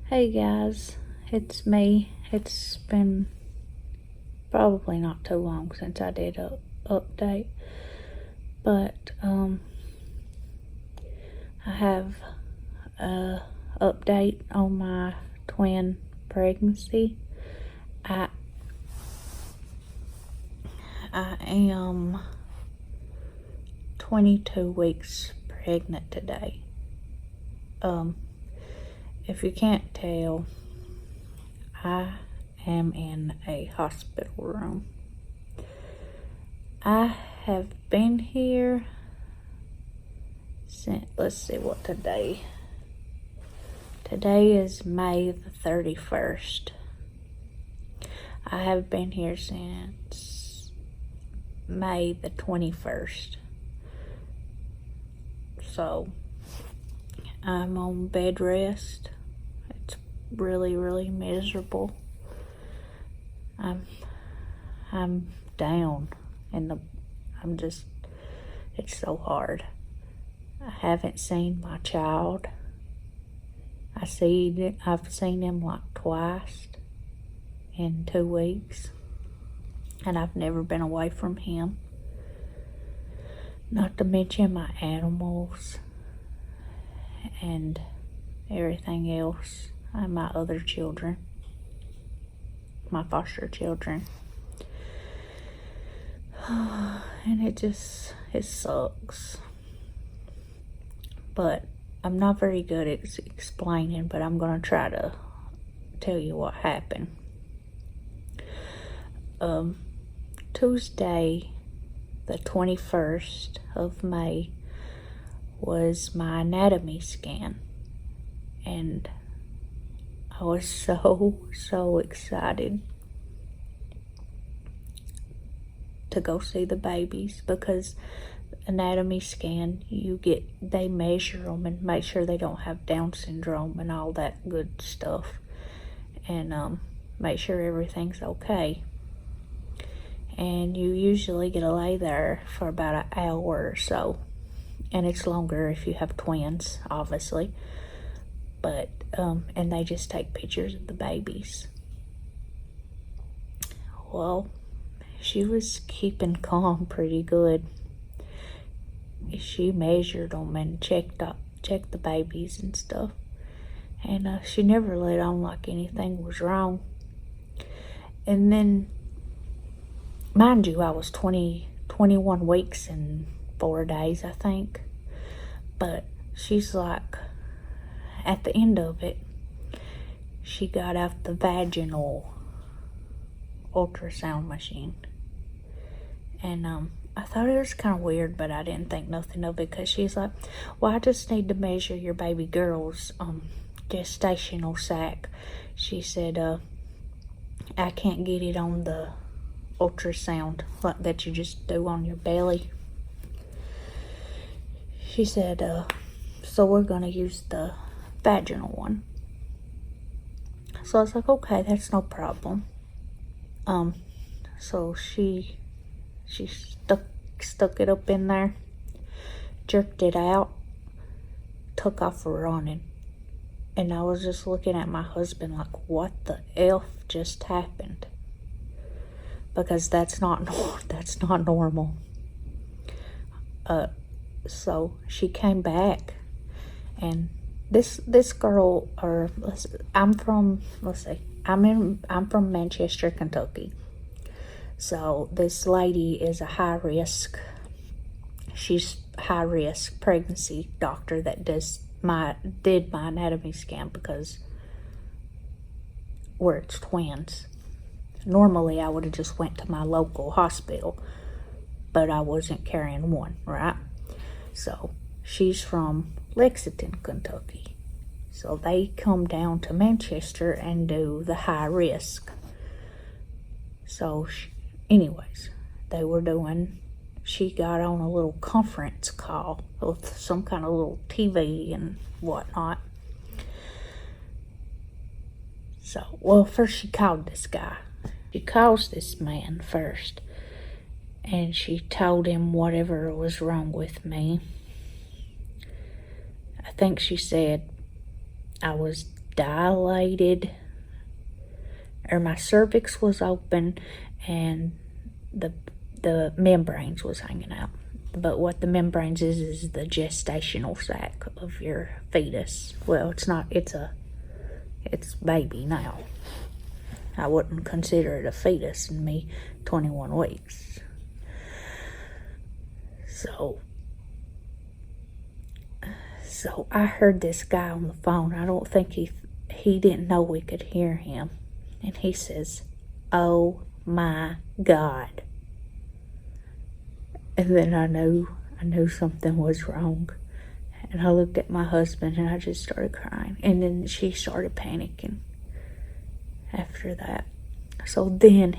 Hey guys, it's me. It's been probably not too long since I did a update, but I have a update on my twin pregnancy. I am 22 weeks pregnant today. If you can't tell, I am in a hospital room. I have been here since, let's see what today is May the 31st. I have been here since May the 21st. So I'm on bed rest. It's really, really miserable. I'm down it's so hard. I haven't seen my child. I've seen him like twice in 2 weeks, and I've never been away from him. Not to mention my animals and everything else, and my other children, my foster children. And it sucks. But I'm not very good at explaining, but I'm gonna try to tell you what happened. Tuesday, the 21st of May, was my anatomy scan, and I was so excited to go see the babies, because anatomy scan, they measure them and make sure they don't have Down syndrome and all that good stuff, and make sure everything's okay. And you usually get to lay there for about an hour or so, and it's longer if you have twins, obviously. But and they just take pictures of the babies. Well, she was keeping calm pretty good. She measured them and checked the babies and stuff, and she never let on like anything was wrong. And then, mind you, I was 21 weeks and 4 days, I think. But she's like, at the end of it, she got out the vaginal ultrasound machine. And I thought it was kind of weird, but I didn't think nothing of it, because she's like, well, I just need to measure your baby girl's gestational sac. She said, I can't get it on the ultrasound like that you just do on your belly. She said, so we're gonna use the vaginal one. So I was like, okay, that's no problem. So she stuck it up in there, jerked it out, took off running. And I was just looking at my husband like, what the F just happened? Because that's not normal. So she came back, and this girl, I'm from Manchester, Kentucky. So this lady is a she's high risk pregnancy doctor that did my anatomy scan, because we're twins. Normally I would have just went to my local hospital, but I wasn't carrying one, right? So she's from Lexington, Kentucky. So they come down to Manchester and do the high risk. So anyways, she got on a little conference call with some kind of little TV and whatnot. So, well, first she called this guy. She calls this man first, and she told him whatever was wrong with me. I think she said I was dilated, or my cervix was open and the membranes was hanging out. But what the membranes is the gestational sac of your fetus. Well, it's not, it's baby now. I wouldn't consider it a fetus in me 21 weeks. So I heard this guy on the phone. I don't think he didn't know we could hear him. And he says, "Oh my God." And then I knew something was wrong. And I looked at my husband and I just started crying. And then she started panicking after that. So then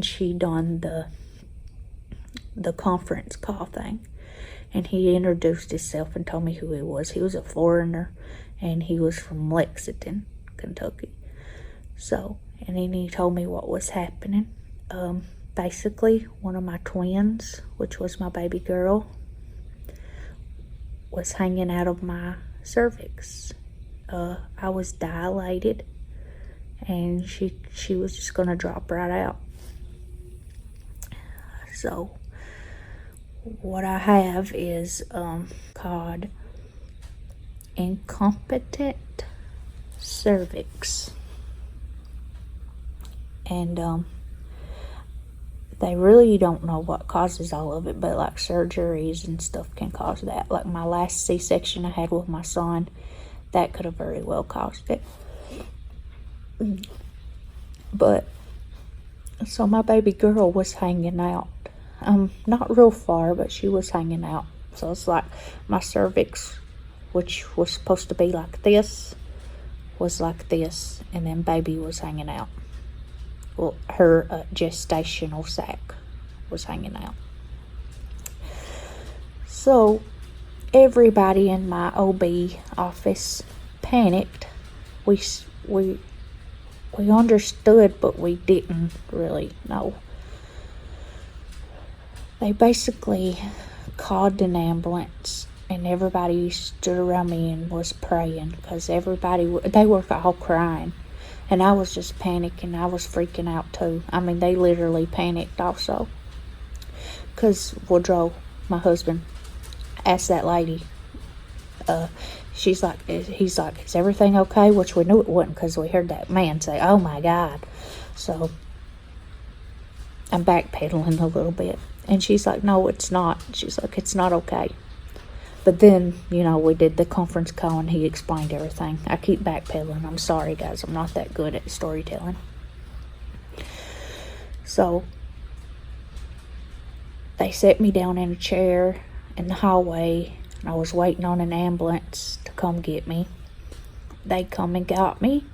she done the conference call thing. And he introduced himself and told me who he was. He was a foreigner and he was from Lexington, Kentucky. So, and then he told me what was happening. Basically, one of my twins, which was my baby girl, was hanging out of my cervix. I was dilated, and she was just going to drop right out. So, what I have is called incompetent cervix. And they really don't know what causes all of it, but like surgeries and stuff can cause that. Like my last C-section I had with my son, that could have very well caused it. But so my baby girl was hanging out, not real far, but she was hanging out. So it's like my cervix, which was supposed to be like this, was like this, and then baby was hanging out. Well, her gestational sac was hanging out. So everybody in my OB office panicked. We understood, but we didn't really know. They basically called an ambulance, and everybody stood around me and was praying, because they were all crying. And I was just panicking. I was freaking out too. I mean, they literally panicked also. Because Woodrow, my husband, asked that lady, he's like, "Is everything okay?" Which we knew it wasn't, because we heard that man say, "Oh my God." So I'm backpedaling a little bit. And she's like, "No, it's not." She's like, "It's not okay." But then, we did the conference call and he explained everything. I keep backpedaling. I'm sorry, guys. I'm not that good at storytelling. So, they set me down in a chair in the hallway. And I was waiting on an ambulance to come get me. They come and got me.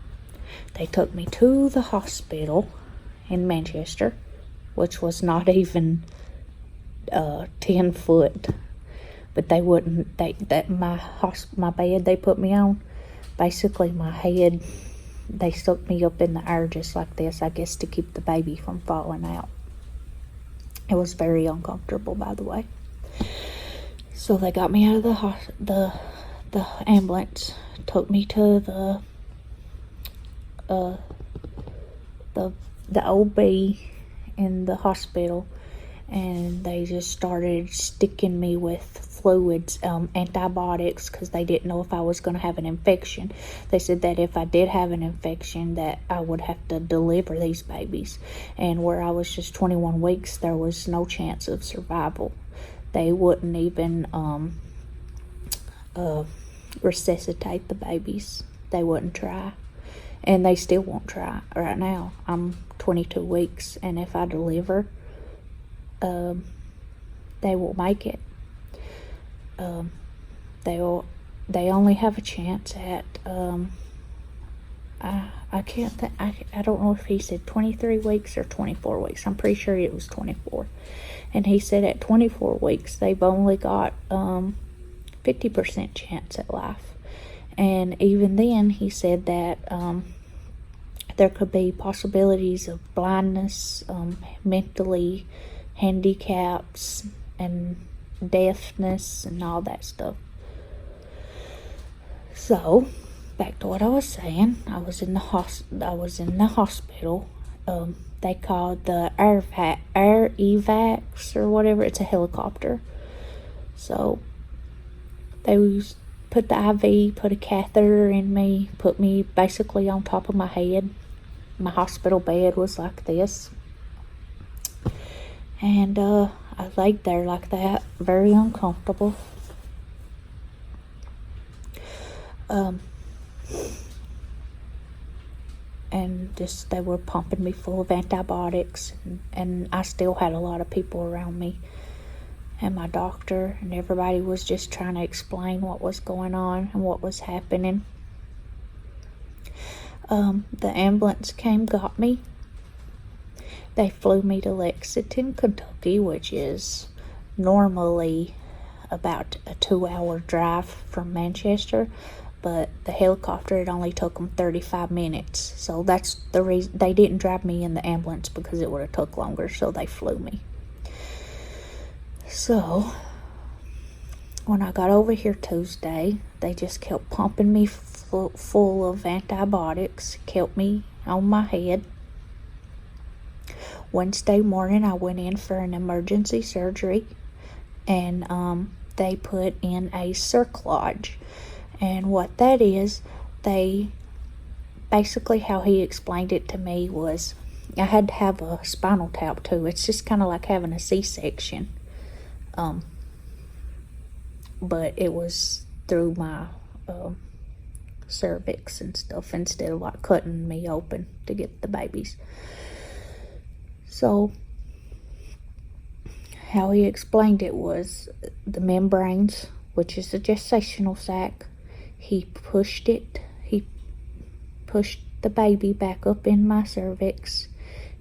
They took me to the hospital in Manchester, which was not even 10 foot. But they wouldn't, my bed they put me on, basically my head, they stuck me up in the air just like this, I guess to keep the baby from falling out. It was very uncomfortable, by the way. So they got me out of the ambulance, took me to the OB in the hospital, and they just started sticking me with fluids, antibiotics, because they didn't know if I was going to have an infection. They said that if I did have an infection, that I would have to deliver these babies. And where I was just 21 weeks, there was no chance of survival. They wouldn't even resuscitate the babies. They wouldn't try. And they still won't try right now. I'm 22 weeks, and if I deliver, they will make it. They only have a chance at I can't think, I don't know if he said 23 weeks or 24 weeks. I'm pretty sure it was 24. And he said at 24 weeks they've only got 50% chance at life. And even then he said that there could be possibilities of blindness, mentally handicaps, and deafness, and all that stuff. So back to what I was saying. I was in the hospital. They called the air evacs or whatever. It's a helicopter. So they put the IV, put a catheter in me, put me basically on top of my head. My hospital bed was like this. And I laid there like that, very uncomfortable. And just they were pumping me full of antibiotics, and I still had a lot of people around me, and my doctor, and everybody was just trying to explain what was going on and what was happening. The ambulance came, got me. They flew me to Lexington, Kentucky, which is normally about a 2-hour drive from Manchester, but the helicopter, it only took them 35 minutes. So that's the reason they didn't drive me in the ambulance, because it would have took longer, so they flew me. So when I got over here Tuesday, they just kept pumping me full of antibiotics, kept me on my head. Wednesday morning, I went in for an emergency surgery, and they put in a cerclage. And what that is, they basically, how he explained it to me was, I had to have a spinal tap too. It's just kind of like having a C-section. But it was through my cervix and stuff, instead of like cutting me open to get the babies. So how he explained it was the membranes, which is the gestational sac, he pushed the baby back up in my cervix.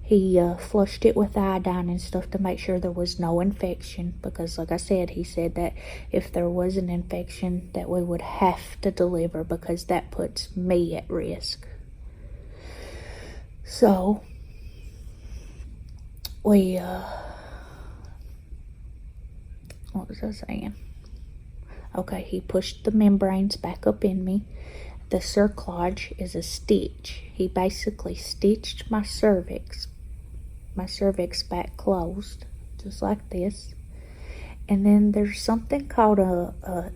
He flushed it with iodine and stuff to make sure there was no infection, because like I said, he said that if there was an infection that we would have to deliver, because that puts me at risk. So we what was I saying? Okay, he pushed the membranes back up in me. The cerclage is a stitch. He basically stitched my cervix back closed, just like this. And then there's something called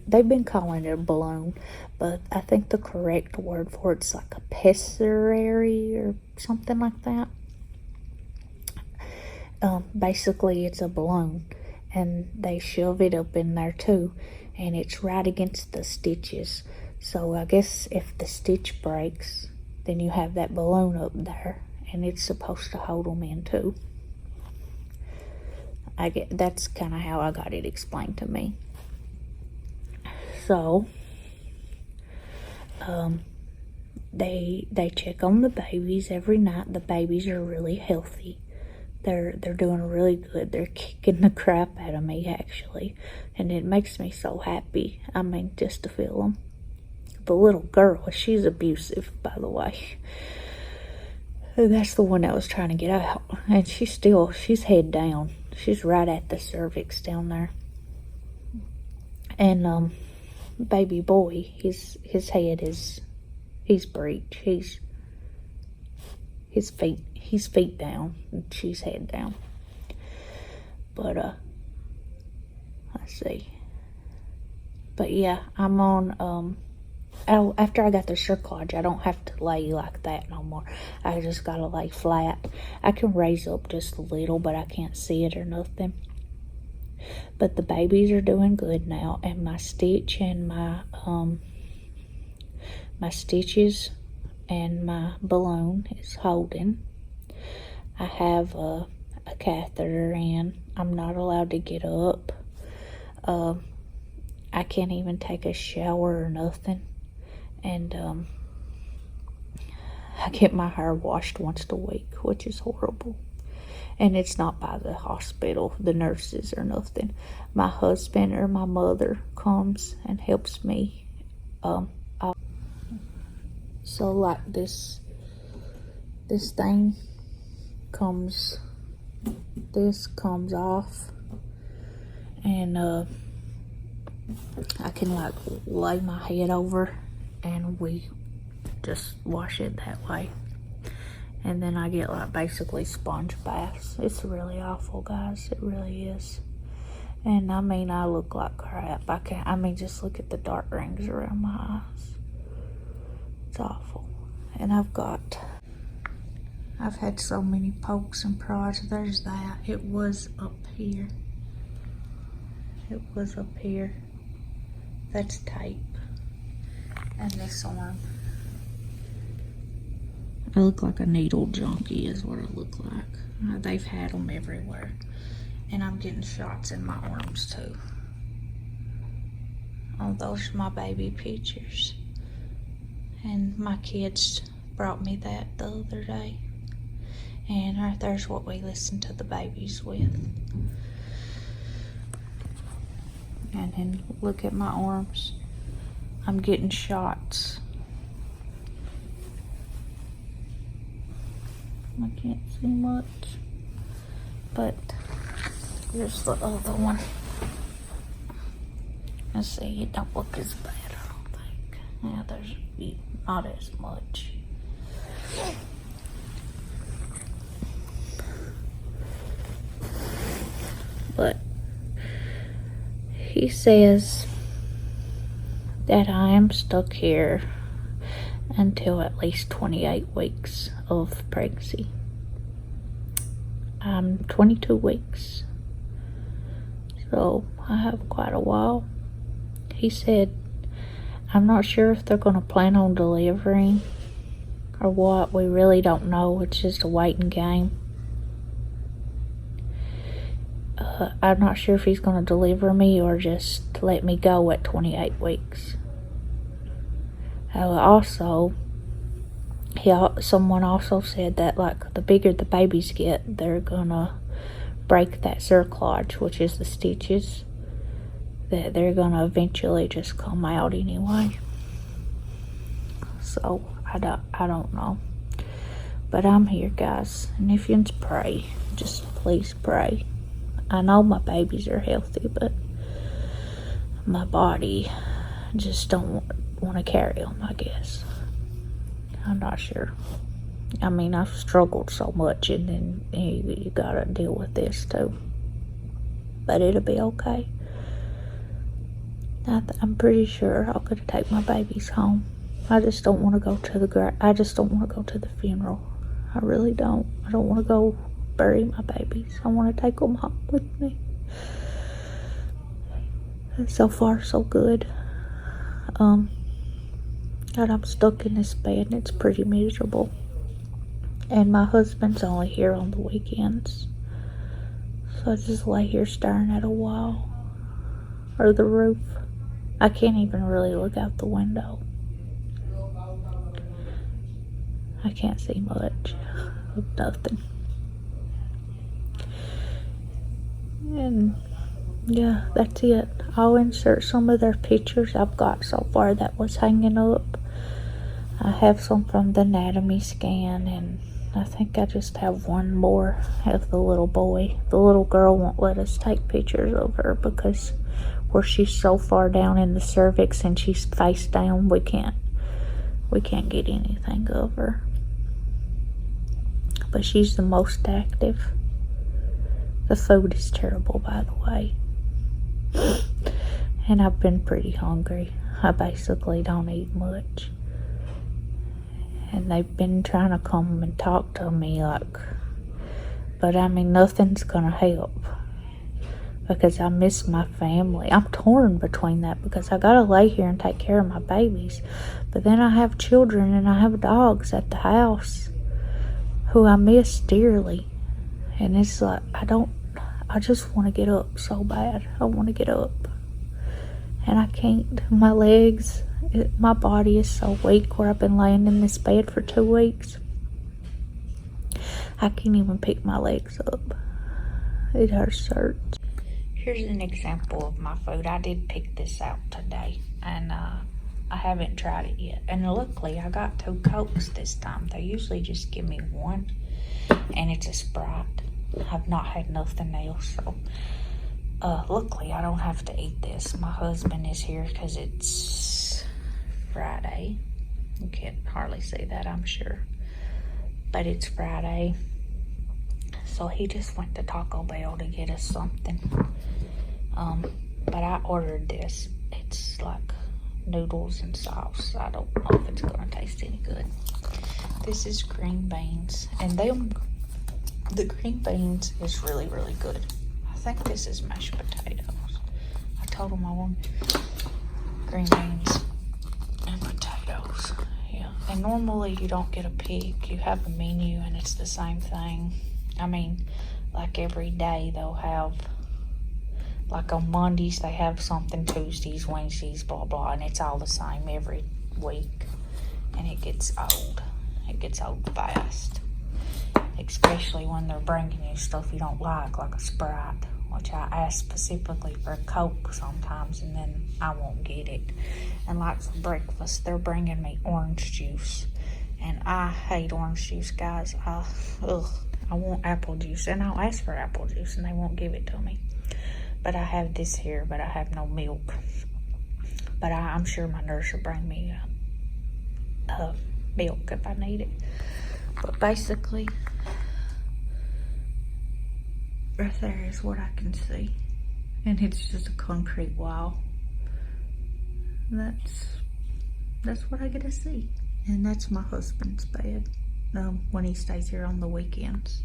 they've been calling it a balloon, but I think the correct word for it's like a pessary or something like that. Basically it's a balloon, and they shove it up in there too, and it's right against the stitches. So I guess if the stitch breaks, then you have that balloon up there, and it's supposed to hold them in too. That's kind of how I got it explained to me. So they check on the babies every night. The babies are really healthy. They're doing really good. They're kicking the crap out of me, actually, and it makes me so happy. I mean, just to feel them. The little girl, she's abusive, by the way. That's the one that was trying to get out, and she's head down. She's right at the cervix down there. And baby boy, his head he's breech. He's feet down, and she's head down. But let's see. But yeah, I'm on after I got the cerclage, I don't have to lay like that no more. I just gotta lay flat. I can raise up just a little, but I can't see it or nothing. But the babies are doing good now, and my stitch and my stitches and my balloon is holding. I have a catheter in. I'm not allowed to get up. I can't even take a shower or nothing. And I get my hair washed once a week, which is horrible. And it's not by the hospital, the nurses or nothing. My husband or my mother comes and helps me out. So like this thing comes off, and I can like lay my head over, and we just wash it that way. And then I get like basically sponge baths. It's really awful, guys. It really is. And I mean, I look like crap. Just look at the dark rings around my eyes. It's awful. And I've had so many pokes and prods. There's that. It was up here. It was up here. That's tape. And this arm. I look like a needle junkie is what I look like. They've had them everywhere. And I'm getting shots in my arms too. Oh, those are my baby pictures. And my kids brought me that the other day. And right there's what we listen to the babies with. And then look at my arms. I'm getting shots. I can't see much. But here's the other one. Let's see, it don't look as bad, I don't think. Yeah, there's not as much. But he says that I am stuck here until at least 28 weeks of pregnancy. I'm 22 weeks. So I have quite a while. He said, I'm not sure if they're going to plan on delivering or what. We really don't know. It's just a waiting game. I'm not sure if he's going to deliver me or just let me go at 28 weeks. Also, someone also said that like the bigger the babies get, they're going to break that cerclage, which is the stitches, that they're going to eventually just come out anyway. So I don't know. But I'm here, guys. And if you pray, just please pray. I know my babies are healthy, but my body just don't want to carry them, I guess. I'm not sure. I mean, I've struggled so much, and then you gotta deal with this too. But it'll be okay. I'm pretty sure I'm gonna take my babies home. I just don't want to go to the funeral. I really don't. I don't want to go bury my babies. I want to take them home with me. And so far, so good. And I'm stuck in this bed, and it's pretty miserable. And my husband's only here on the weekends. So I just lay here staring at a wall. Or the roof. I can't even really look out the window. I can't see much of nothing. And yeah, that's it. I'll insert some of their pictures I've got so far that was hanging up. I have some from the anatomy scan, and I think I just have one more of the little boy. The little girl won't let us take pictures of her because where she's so far down in the cervix and she's face down, we can't get anything of her. But she's the most active. The food is terrible, by the way. And I've been pretty hungry. I basically don't eat much. And they've been trying to come and talk to me but I mean, nothing's gonna help. Because I miss my family. I'm torn between that because I gotta lay here and take care of my babies. But then I have children and I have dogs at the house who I miss dearly. And it's like, I just want to get up so bad. I want to get up. And I can't. My legs, my body is so weak where I've been laying in this bed for 2 weeks. I can't even pick my legs up. It hurts. Here's an example of my food. I did pick this out today, and I haven't tried it yet. And luckily, I got 2 Cokes this time. They usually just give me 1, and it's a Sprite. I've not had nothing else, so luckily I don't have to eat this. My husband is here because it's Friday, You can't hardly see that, I'm sure. But it's Friday. So he just went to Taco Bell to get us something. But I ordered this. It's like noodles and sauce. I don't know if it's gonna taste any good. This is green beans, and the green beans is really, really good. I think this is mashed potatoes. I told him I want green beans and potatoes. Yeah, and normally you don't get a pick. You have a menu and it's the same thing. I mean, like every day they'll have, like on Mondays they have something, Tuesdays, Wednesdays, blah, blah, and it's all the same every week. And it gets old. It gets old fast. Especially when they're bringing you stuff you don't like a Sprite, which I ask specifically for a Coke sometimes, and then I won't get it. And like for breakfast, they're bringing me orange juice. And I hate orange juice, guys. I want apple juice, and I'll ask for apple juice, and they won't give it to me. But I have this here, but I have no milk. But I'm sure my nurse will bring me milk if I need it. But basically, right there is what I can see. And it's just a concrete wall. That's what I get to see. And that's my husband's bed when he stays here on the weekends.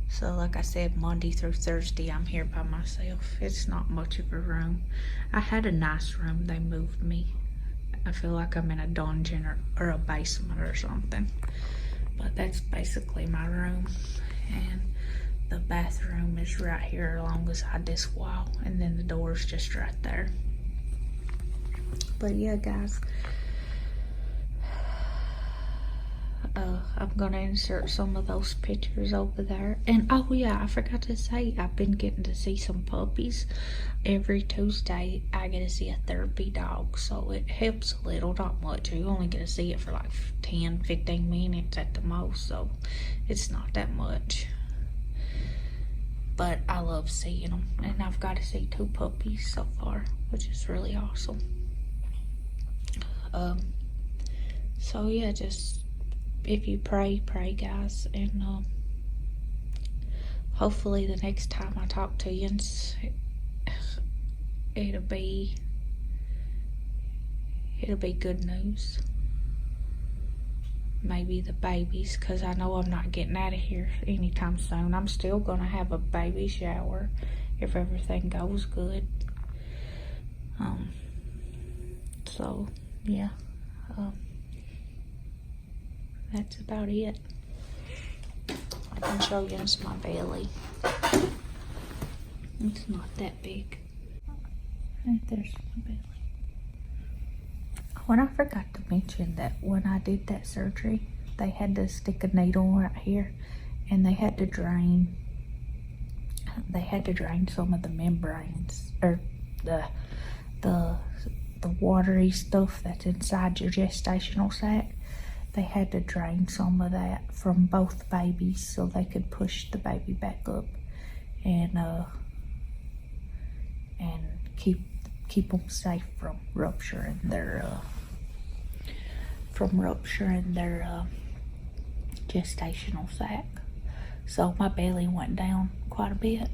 So like I said, Monday through Thursday, I'm here by myself. It's not much of a room. I had a nice room. They moved me. I feel like I'm in a dungeon or a basement or something. But that's basically my room. And the bathroom is right here alongside this wall. And then the door's just right there. But yeah, guys. I'm gonna insert some of those pictures over there. And oh yeah, I forgot to say, I've been getting to see some puppies. Every Tuesday I get to see a therapy dog, so it helps a little, not much. You only get to see it for like 10-15 minutes at the most, so it's not that much. But I love seeing them, and I've got to see 2 puppies so far, which is really awesome. So yeah, just if you pray guys, and hopefully the next time I talk to you, it'll be good news. Maybe the babies, because I know I'm not getting out of here anytime soon. I'm still gonna have a baby shower if everything goes good. So yeah, that's about it. I can show you my belly. It's not that big. Right there's my belly. When I forgot to mention that when I did that surgery, they had to stick a needle right here, and they had to drain some of the membranes, or the watery stuff that's inside your gestational sac. They had to drain some of that from both babies so they could push the baby back up and keep them safe from rupturing their gestational sac. So my belly went down quite a bit,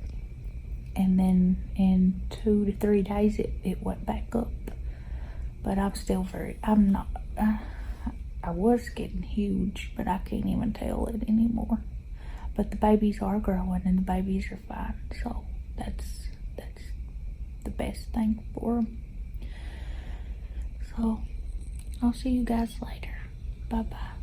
and then in 2 to 3 days it went back up. But I was getting huge, but I can't even tell it anymore. But the babies are growing, and the babies are fine, so that's the best thing for them. So I'll see you guys later. Bye bye.